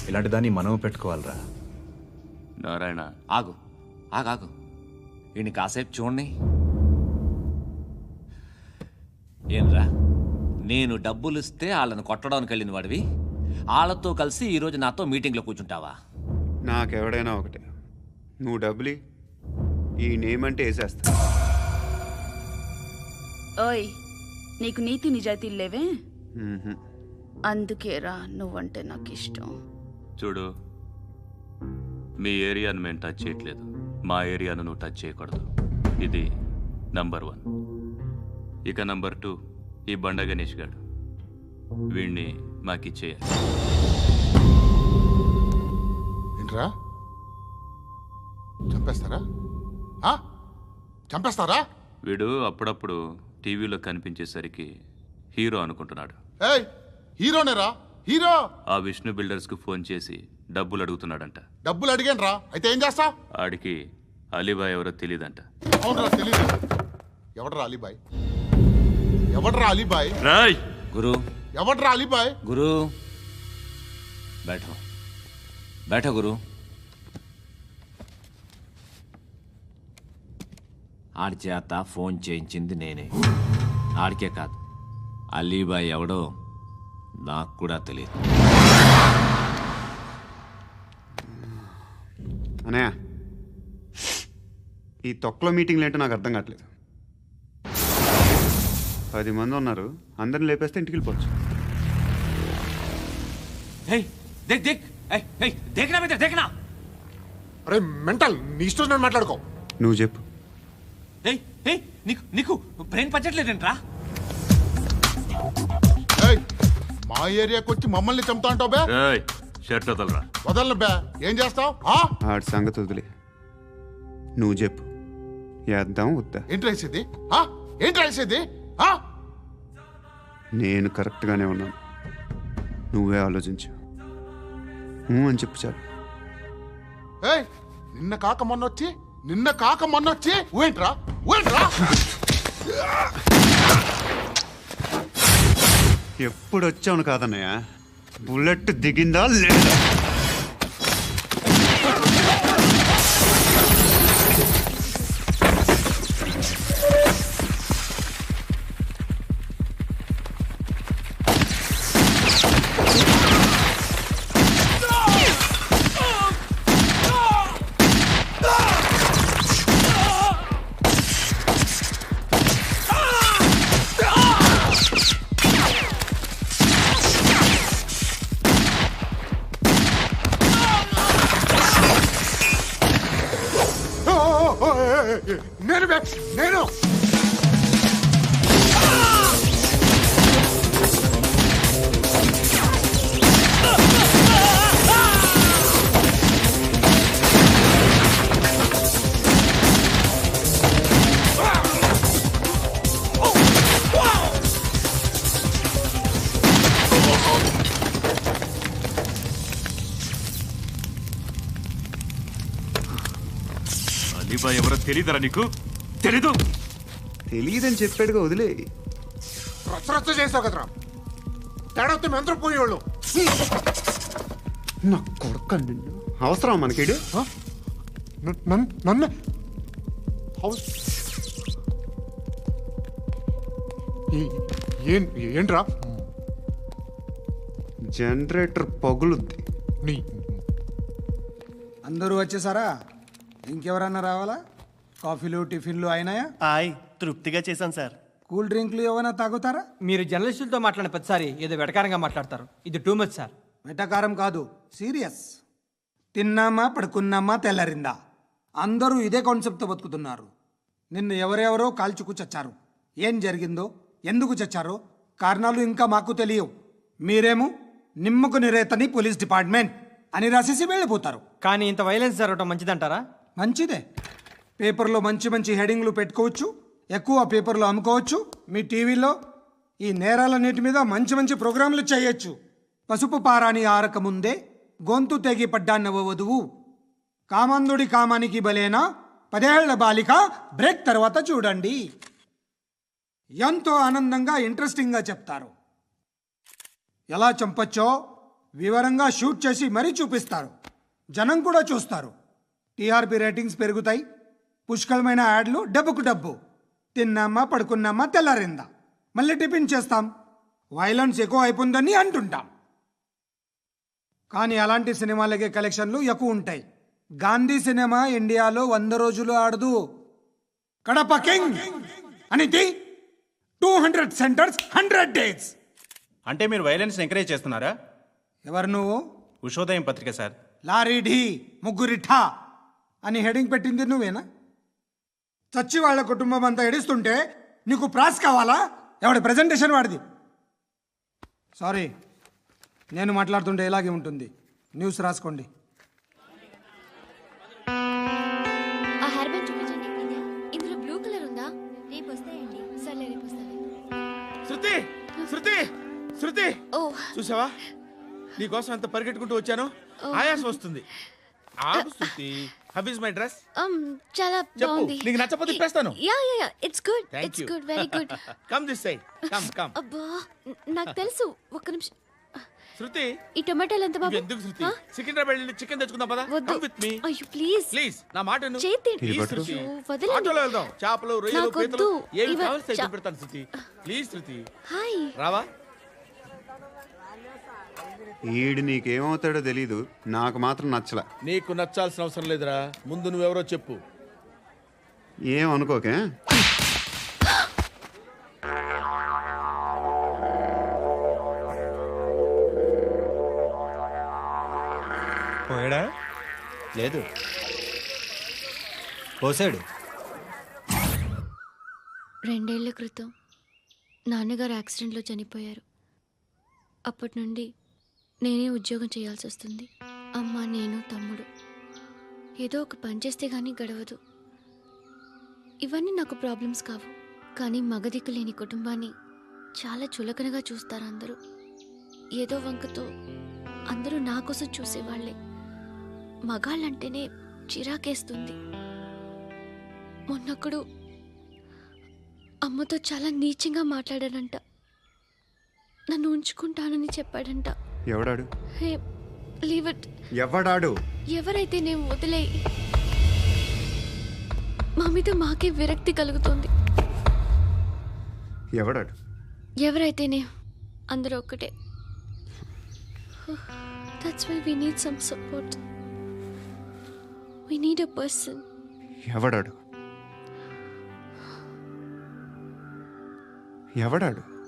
ఇలాంటి దాన్ని మనం పెట్టుకోవాలరా. నారాయణ ఆగు ఆగాగు, ఈయన కాసేపు చూడండి. ఏంరా, నేను డబ్బులు ఇస్తే వాళ్ళని కొట్టడానికి వెళ్ళిన వాడివి, వాళ్ళతో కలిసి ఈరోజు నాతో మీటింగ్లో కూర్చుంటావా? నాకెవడైనా ఒకటే, నువ్వు డబ్బులి ఈ నేమ్ అంటే వేసేస్తా. ఓయ్, నీకు నీతి నిజాయితీలు లేవే, అందుకేరా నువ్వంటే నాకు ఇష్టం. చూడు, మీ ఏరియాను మేము టచ్ చేయట్లేదు, మా ఏరియాను నువ్వు టచ్ చేయకూడదు. ఇది నంబర్ 1. ఇక నంబర్ 2, ఈ బండ గణేష్ గారు, వీణ్ణి మాకిచ్చేయాలి. ఏంట్రా, చంపేస్తారా? చంపేస్తారా? వీడు అప్పుడప్పుడు టీవీలో కనిపించేసరికి హీరో అనుకుంటున్నాడు. ఏయ్, హీరోనేరా, హీరో. ఆ విష్ణు బిల్డర్స్కు ఫోన్ చేసి డబ్బులు అడుగుతున్నాడంట. డబ్బులు అడిగాను రా, అయితే ఏం చేస్తా? ఆడికి అలీబాయ్ ఎవరో తెలియదంట. అవునరా, తెలీదు. ఎవడరా అలీబాయ్? ఎవడరా అలీబాయ్? రాయ్ గురు, ఎవడరా అలీబాయ్? గురు బైఠో బైఠో గురు. ఆడి చేత ఫోన్ చేయించింది నేనే. ఆడికే కాదు, అలీబాయ్ ఎవడో నాకు కూడా తెలియదు. అనయ్య, ఈ తొక్కలో మీటింగ్లు ఏంటో నాకు అర్థం కావట్లేదు. 10 మంది ఉన్నారు, అందరిని లేపేస్తే ఇంటికి వెళ్ళిపోవచ్చు. देखना అరే మెంటల్, నీ ఇష్టం నేను మాట్లాడుకో. నువ్వు చెప్పు. నీకు బ్రెయిన్ పచ్చట్లేదంట్రా. ఏయ్, మా ఏరియాకి వచ్చి మమ్మల్ని చంపుతా అంటావు బే? రాయ్ షర్ట్ వదలరా. వదలను బే. ఏం చేస్తావు? ఆడి సంగతి వదిలే, నువ్వు చెప్పు. వేద్దాం వద్దా? ఏంటి రాసేది? ఏంటి రాసేది? నేను కరెక్ట్గానే ఉన్నాను, నువ్వే ఆలోచించు. అని చెప్పు చాలు. ఏయ్, నిన్న కాక మొన్నొచ్చి ఊయంట్రా, ఊయంట్రా. ఎప్పుడు వచ్చావును కాదన్నయ్య, బుల్లెట్ దిగిందా లేదా? నేను అలీబాయ్ ఎవరో తెలీదరా నీకు? తెలీదు? తెలియదని చెప్పాడుగా, వదిలే. రచ్చ చేసావు కదరా, తేడా వస్తే మెంతరం పోయేవాళ్ళు. నా కొడుకు నిన్ను అవసరం మనకిడు. నన్ను ఏంట్రా? జనరేటర్ పగులుద్ది. నీ అందరూ వచ్చేసారా? ఇంకెవరన్నా రావాలా? కాఫీలు టిఫిన్లు అయినాయా? తృప్తిగా చేశాను సార్. కూల్ డ్రింక్లు ఏమైనా తాగుతారా? మీరు జర్నలిస్టులతో మాట్లాడిన ప్రతిసారి ఏదో వెటకారంగా మాట్లాడతారు. ఇది టూ మచ్ సార్. వెటకారం కాదు, సీరియస్. తిన్నామా పడుకున్నామా తెల్లరిందా, అందరూ ఇదే కాన్సెప్ట్తో బతుకుతున్నారు. నిన్ను ఎవరెవరో కాల్చుకు చచ్చారు. ఏం జరిగిందో, ఎందుకు చచ్చారో కారణాలు ఇంకా మాకు తెలియవు. మీరేమో నిమ్మకు నిరేతని పోలీస్ డిపార్ట్మెంట్ అని రాసేసి వెళ్ళిపోతారు. కానీ ఇంత వైలెన్స్ జరగడం మంచిదంటారా? మంచిదే. పేపర్లో మంచి మంచి హెడింగ్లు పెట్టుకోవచ్చు, ఎక్కువ పేపర్లు అమ్ముకోవచ్చు. మీ టీవీలో ఈ నేరాలన్నిటి మీద మంచి మంచి ప్రోగ్రాంలు చేయొచ్చు. పసుపు పారాని ఆరక ముందే గొంతు తెగి పడ్డాన్నవ వధువు, కామందుడి కామానికి బలేనా 10 ఏళ్ల బాలిక బ్రేక్ తర్వాత చూడండి. ఎంతో ఆనందంగా ఇంట్రెస్టింగ్గా చెప్తారు. ఎలా చంపచ్చో, వివరంగా షూట్ చేసి మరీ చూపిస్తారు. జనం కూడా చూస్తారు. టీఆర్పీ రేటింగ్స్ పెరుగుతాయి. పుష్కలమైన యాడ్లు, డబ్బుకు డబ్బు. తిన్నామా, పడుకున్నామా, తెల్లారిందా, మళ్ళీ టిఫిన్ చేస్తాం. వైలెన్స్ ఎక్కువ అయిపోయిందని అంటుంటాం. కానీ అలాంటి సినిమాలకే కలెక్షన్లు ఎక్కువ ఉంటాయి. గాంధీ సినిమా ఇండియాలో 100 రోజులు ఆడదు. కడప కింగ్ అనేది 200 సెంటర్స్ 100 డేస్. అంటే మీరు వైలెన్స్ ఎంకరేజ్ చేస్తున్నారా? ఎవరు నువ్వు? ఉషోదయం పత్రిక సార్. లారీ ఢీ ముగ్గురిఠా అని హెడింగ్ పెట్టింది నువ్వేనా? చచ్చి వాళ్ళ కుటుంబం అంతా ఎడుస్తుంటే నీకు ప్రాస్ కావాలా? ఎవడి ప్రజెంటేషన్ వాడిది. సారీ, నేను మాట్లాడుతుంటే ఇలాగే ఉంటుంది. న్యూస్ రాసుకోండి. ఆ హెయిర్ బ్యాండ్ చూపించండి. ఇందులో బ్లూ కలర్ ఉందా? రేపు వస్తాయండి. సర్లే, రేపు వస్తాయి. శృతి శృతి శృతి, ఓ, చూసావా నీకోసం ఎంత పరిగెట్టుకుంటూ వచ్చాను. ఆయాసం వస్తుంది. ఆగు Shruti. How is my dress? చాలా చెప్పు. బాగుంది. నీకు నచ్చకపోతే తిప్పేస్తాను. Yeah yeah yeah, it's good. Thank it's you. Good, very good. Come this side. Come come. అబ్బా, నాకు తెలుసు. ఒక్క నిమిషం. శృతి, ఈ టొమాటోలు ఎంత బాబు? ఎందుకు శృతి? సికింద్రాబాద్ వెళ్ళి చికెన్ తెచ్చుకుందాం పదా. వద్దు. కమ్ విత్ మీ అయ్యో ప్లీజ్ ప్లీజ్. నా మాట విను. చేతి ప్లీజ్ శృతి. వదలండి. ఆటోలో వెళ్దాం. చేపలు, రొయ్యలు, నాకు పీతలు వద్దు. ఏమి ఇవ- కావాలి చా- పెడతాను శృతి. Please Shruti. హాయ్. రావా? ఈడు నీకేమవుతాడో తెలీదు, నాకు మాత్రం నచ్చలా. నీకు నచ్చాల్సిన అవసరం లేదురా. ముందు నువ్వెవరో చెప్పు. ఏం అనుకోకే. పోయాడా? లేదు, పోసాడు. 2 ఏళ్ల క్రితం నాన్నగారు యాక్సిడెంట్లో చనిపోయారు. అప్పటి నుండి నేనే ఉద్యోగం చేయాల్సి వస్తుంది. అమ్మ, నేను, తమ్ముడు ఏదో ఒక పని చేస్తే కానీ గడవదు. ఇవన్నీ నాకు ప్రాబ్లమ్స్ కావు. కానీ మగదిక్కు లేని కుటుంబాన్ని చాలా చులకనగా చూస్తారు అందరూ. ఏదో వంకతో అందరూ నా కోసం చూసేవాళ్లే. మగాళ్ళంటేనే చిరాకేస్తుంది. మొన్నొక్కడు అమ్మతో చాలా నీచంగా మాట్లాడాడంట. నన్ను ఉంచుకుంటానని చెప్పాడంట. ఎవడాడు? హే, లీవ్ ఇట్. ఎవడాడు? ఎవరైతే నేను వదిలే. మా మీద మాకే విరక్తి కలుగుతుంది. ఎవడాడు? ఎవరైతేనే అందరూ ఒక్కటే. That's why we need some support. We need a person. ఎవడాడు? ఎవడాడు?